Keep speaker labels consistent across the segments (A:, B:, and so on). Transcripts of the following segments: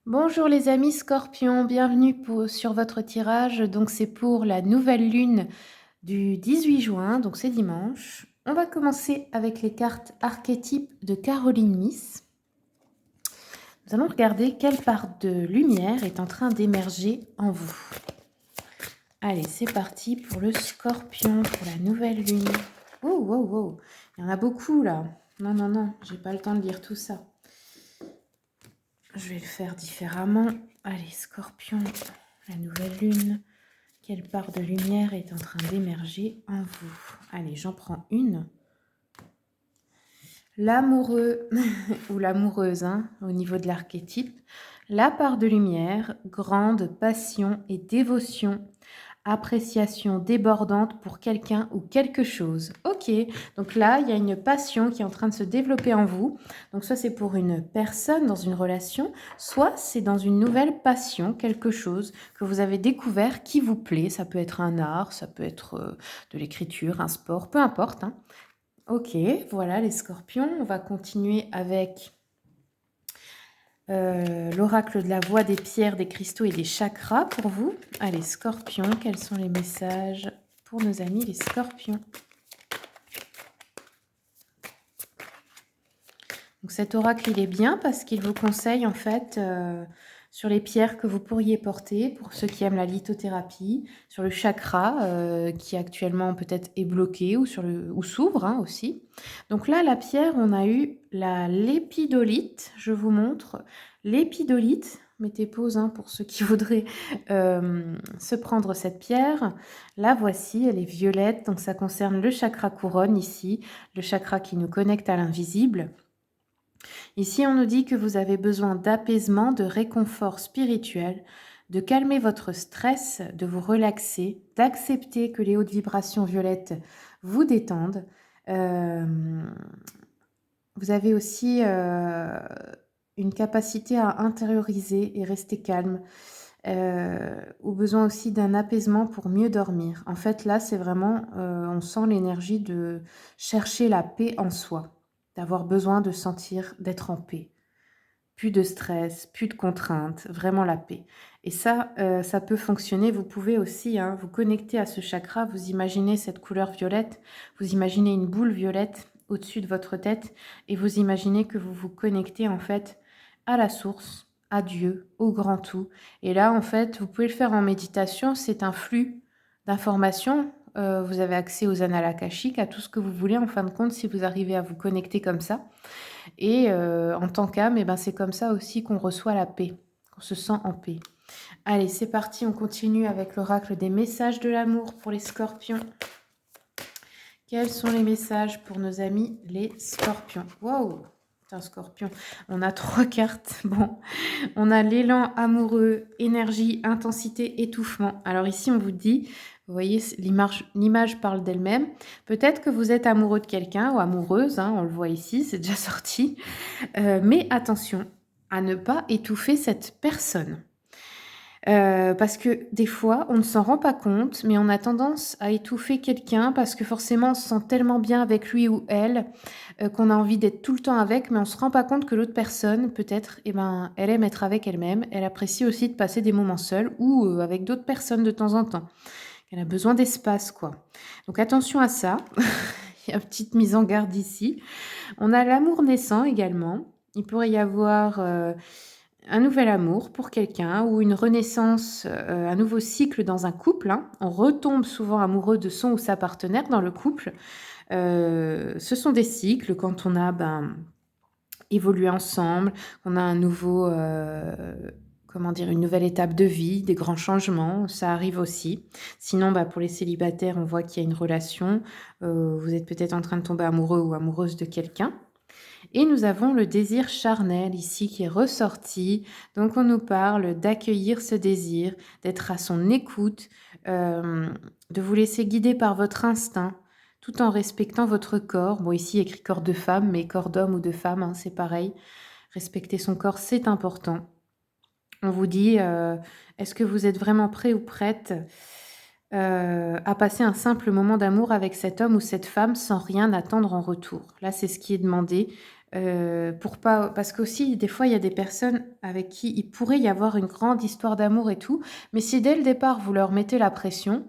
A: Bonjour les amis scorpions, bienvenue sur votre tirage. Donc c'est pour la nouvelle lune du 18 juin, donc c'est dimanche. On va commencer avec les cartes archétypes de Caroline Miss. Nous allons regarder quelle part de lumière est en train d'émerger en vous. Allez, c'est parti pour le scorpion, pour la nouvelle lune. Oh, wow, wow, il y en a beaucoup là. Non, non, non, j'ai pas le temps de lire tout ça. Je vais le faire différemment. Allez, scorpion, la nouvelle lune. Quelle part de lumière est en train d'émerger en vous? Allez, j'en prends une. L'amoureux ou l'amoureuse, au niveau de l'archétype. La part de lumière, grande passion et dévotion. Appréciation débordante pour quelqu'un ou quelque chose. Ok, donc là, il y a une passion qui est en train de se développer en vous. Donc soit c'est pour une personne dans une relation, soit c'est dans une nouvelle passion, quelque chose que vous avez découvert qui vous plaît. Ça peut être un art, ça peut être de l'écriture, un sport, peu importe. Ok, voilà les scorpions. On va continuer avec l'oracle de la voix des pierres, des cristaux et des chakras pour vous. Allez, scorpions, quels sont les messages pour nos amis les scorpions? Donc cet oracle, il est bien parce qu'il vous conseille en fait sur les pierres que vous pourriez porter pour ceux qui aiment la lithothérapie, sur le chakra qui actuellement peut-être est bloqué ou s'ouvre aussi. Donc là, la pierre, on a eu l'épidolite, je vous montre. L'épidolite, mettez pause pour ceux qui voudraient se prendre cette pierre. La voici, elle est violette, donc ça concerne le chakra couronne ici, le chakra qui nous connecte à l'invisible. Ici, on nous dit que vous avez besoin d'apaisement, de réconfort spirituel, de calmer votre stress, de vous relaxer, d'accepter que les hautes vibrations violettes vous détendent. Vous avez aussi une capacité à intérioriser et rester calme, ou besoin aussi d'un apaisement pour mieux dormir. En fait, là, c'est vraiment, on sent l'énergie de chercher la paix en soi, d'avoir besoin de sentir d'être en paix. Plus de stress, plus de contraintes, vraiment la paix. Et ça, ça peut fonctionner. Vous pouvez aussi vous connecter à ce chakra. Vous imaginez cette couleur violette. Vous imaginez une boule violette au-dessus de votre tête. Et vous imaginez que vous vous connectez en fait à la source, à Dieu, au grand tout. Et là, en fait, vous pouvez le faire en méditation. C'est un flux d'informations. Vous avez accès aux annales akashiques, à tout ce que vous voulez en fin de compte si vous arrivez à vous connecter comme ça. Et en tant qu'âme, c'est comme ça aussi qu'on reçoit la paix, qu'on se sent en paix. Allez, c'est parti, on continue avec l'oracle des messages de l'amour pour les scorpions. Quels sont les messages pour nos amis les scorpions? Wow, putain, scorpion, on a 3 cartes. Bon, on a l'élan amoureux, énergie, intensité, étouffement. Alors ici, on vous dit, vous voyez, l'image parle d'elle-même. Peut-être que vous êtes amoureux de quelqu'un ou amoureuse, on le voit ici, c'est déjà sorti. Mais attention à ne pas étouffer cette personne. Parce que des fois, on ne s'en rend pas compte, mais on a tendance à étouffer quelqu'un parce que forcément, on se sent tellement bien avec lui ou elle qu'on a envie d'être tout le temps avec, mais on ne se rend pas compte que l'autre personne, peut-être, elle aime être avec elle-même. Elle apprécie aussi de passer des moments seuls ou avec d'autres personnes de temps en temps. Elle a besoin d'espace, quoi. Donc attention à ça. Il y a une petite mise en garde ici. On a l'amour naissant également. Il pourrait y avoir un nouvel amour pour quelqu'un ou une renaissance, un nouveau cycle dans un couple. On retombe souvent amoureux de son ou sa partenaire dans le couple. Ce sont des cycles quand on a évolué ensemble, on a un nouveau, une nouvelle étape de vie, des grands changements, ça arrive aussi. Sinon, pour les célibataires, on voit qu'il y a une relation. Vous êtes peut-être en train de tomber amoureux ou amoureuse de quelqu'un. Et nous avons le désir charnel ici qui est ressorti. Donc on nous parle d'accueillir ce désir, d'être à son écoute, de vous laisser guider par votre instinct, tout en respectant votre corps. Bon, ici écrit corps de femme, mais corps d'homme ou de femme, c'est pareil. Respecter son corps, c'est important. On vous dit, est-ce que vous êtes vraiment prêt ou prête à passer un simple moment d'amour avec cet homme ou cette femme sans rien attendre en retour? Là, c'est ce qui est demandé. pour pas parce qu'aussi des fois il y a des personnes avec qui il pourrait y avoir une grande histoire d'amour et tout, mais si dès le départ vous leur mettez la pression,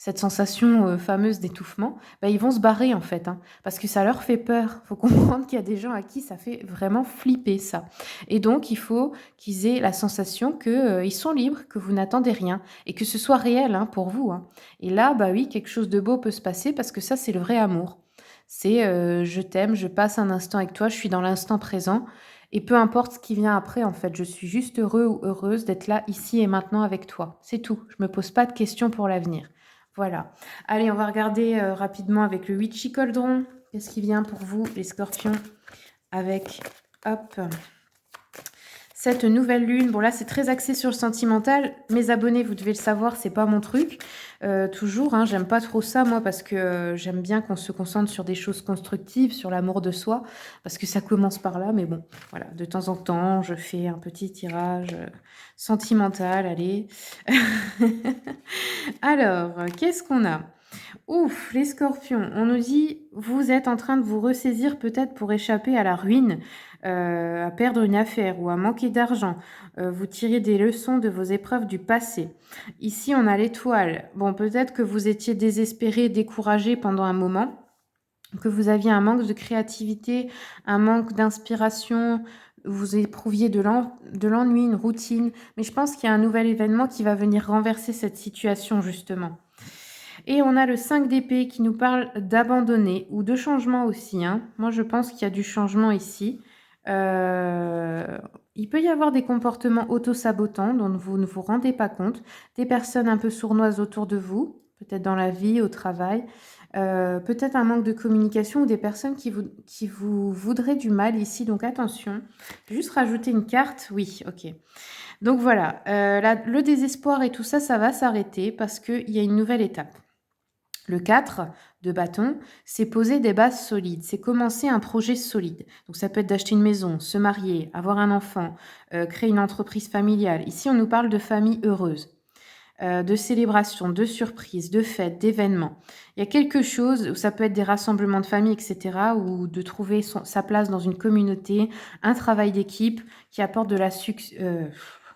A: cette sensation, fameuse d'étouffement, bah, ils vont se barrer en fait, hein, parce que ça leur fait peur. Faut comprendre qu'il y a des gens à qui ça fait vraiment flipper ça et donc il faut qu'ils aient la sensation que, ils sont libres, que vous n'attendez rien et que ce soit réel, hein, pour vous, hein et là, bah, oui, quelque chose de beau peut se passer parce que ça, c'est le vrai amour. C'est, je t'aime, je passe un instant avec toi, je suis dans l'instant présent et peu importe ce qui vient après, en fait, je suis juste heureux ou heureuse d'être là, ici et maintenant avec toi. C'est tout. Je me pose pas de questions pour l'avenir. Voilà. Allez, on va regarder, rapidement avec le Witchy Cauldron. Qu'est-ce qui vient pour vous, les scorpions? Avec, hop, cette nouvelle lune. Bon là, c'est très axé sur le sentimental. Mes abonnés, vous devez le savoir, c'est pas mon truc. Toujours, hein, j'aime pas trop ça, moi, parce que j'aime bien qu'on se concentre sur des choses constructives, sur l'amour de soi, parce que ça commence par là. Mais bon, voilà, de temps en temps, je fais un petit tirage sentimental. Allez. Alors, qu'est-ce qu'on a? Ouf, les scorpions, on nous dit: «Vous êtes en train de vous ressaisir peut-être pour échapper à la ruine, à perdre une affaire ou à manquer d'argent. Vous tirez des leçons de vos épreuves du passé». Ici, on a l'étoile. Bon, peut-être que vous étiez désespéré, découragé pendant un moment, que vous aviez un manque de créativité, un manque d'inspiration, vous éprouviez de l'ennui, une routine, mais je pense qu'il y a un nouvel événement qui va venir renverser cette situation justement. Et on a le 5 d'épée qui nous parle d'abandonner ou de changement aussi, hein. Moi, je pense qu'il y a du changement ici. Heu, il peut y avoir des comportements auto-sabotants dont vous ne vous rendez pas compte, des personnes un peu sournoises autour de vous, peut-être dans la vie, au travail, peut-être un manque de communication ou des personnes qui vous voudraient du mal ici, donc attention. Juste rajouter une carte, oui, OK. Donc voilà, la le désespoir et tout ça, ça va s'arrêter parce qu'il y a une nouvelle étape. Le 4 de bâton, c'est poser des bases solides, c'est commencer un projet solide. Donc ça peut être d'acheter une maison, se marier, avoir un enfant, créer une entreprise familiale. Ici, on nous parle de famille heureuse, de célébration, de surprises, de fêtes, d'événements. Il y a quelque chose où ça peut être des rassemblements de famille et cetera, ou de trouver sa place dans une communauté, un travail d'équipe qui apporte de la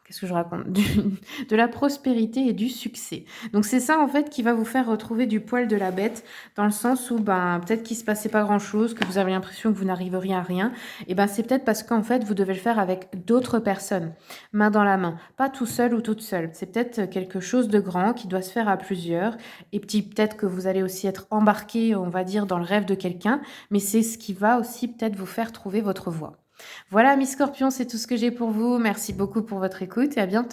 A: qu'est-ce que je raconte? De la prospérité et du succès. Donc c'est ça en fait qui va vous faire retrouver du poil de la bête, dans le sens où, ben, peut-être qu'il se passait pas grand-chose, que vous avez l'impression que vous n'arriveriez à rien et ben, c'est peut-être parce qu'en fait, vous devez le faire avec d'autres personnes, main dans la main, pas tout seul ou toute seule. C'est peut-être quelque chose de grand qui doit se faire à plusieurs et peut-être que vous allez aussi être embarqué, on va dire, dans le rêve de quelqu'un, mais c'est ce qui va aussi peut-être vous faire trouver votre voie. Voilà, mes scorpions, c'est tout ce que j'ai pour vous. Merci beaucoup pour votre écoute et à bientôt.